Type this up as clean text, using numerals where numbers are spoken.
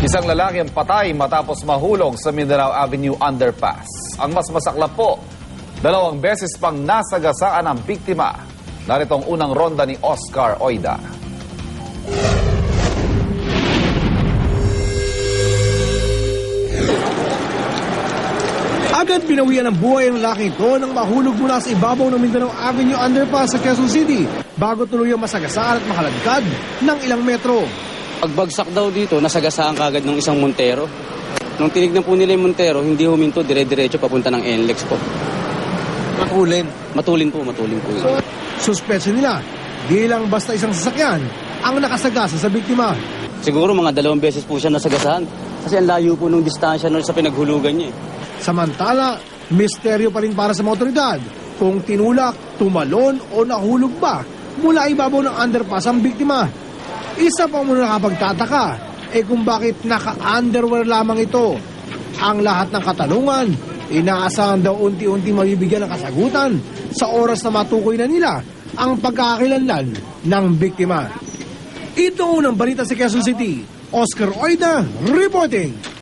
Isang lalaki ang patay matapos mahulog sa Mindanao Avenue Underpass. Ang mas masaklap po, 2 beses pang nasagasaan ang biktima. Narito ang unang ronda ni Oscar Oida. Agad binawian ng buhay ang lalaki ito nang mahulog mula sa ibabaw ng Mindanao Avenue Underpass sa Quezon City bago tuluyang masagasaan at makalagkad ng ilang metro. Pagbagsak daw dito, nasagasaan kagad ng isang Montero. Nung tinignan po nila yung Montero, hindi huminto, dire-diretso papunta ng NLEX po. Matulin. Matulin po. So, suspetso nila, di lang basta isang sasakyan ang nakasagasa sa biktima. Siguro mga 2 beses po siya nasagasaan. Kasi ang layo po nung distansya nun sa pinaghulugan niya. Samantala, misteryo pa rin para sa mga otoridad kung tinulak, tumalon o nahulog ba mula ibabaw ng underpass ang biktima. Isa pa muna nakapagtataka kung bakit naka-underwear lamang ito. Ang lahat ng katanungan, inaasahan daw unti-unti mabibigyan ng kasagutan sa oras na matukoy na nila ang pagkakakilanlan ng biktima. Ito ang unang balita sa Quezon City. Oscar Oida reporting.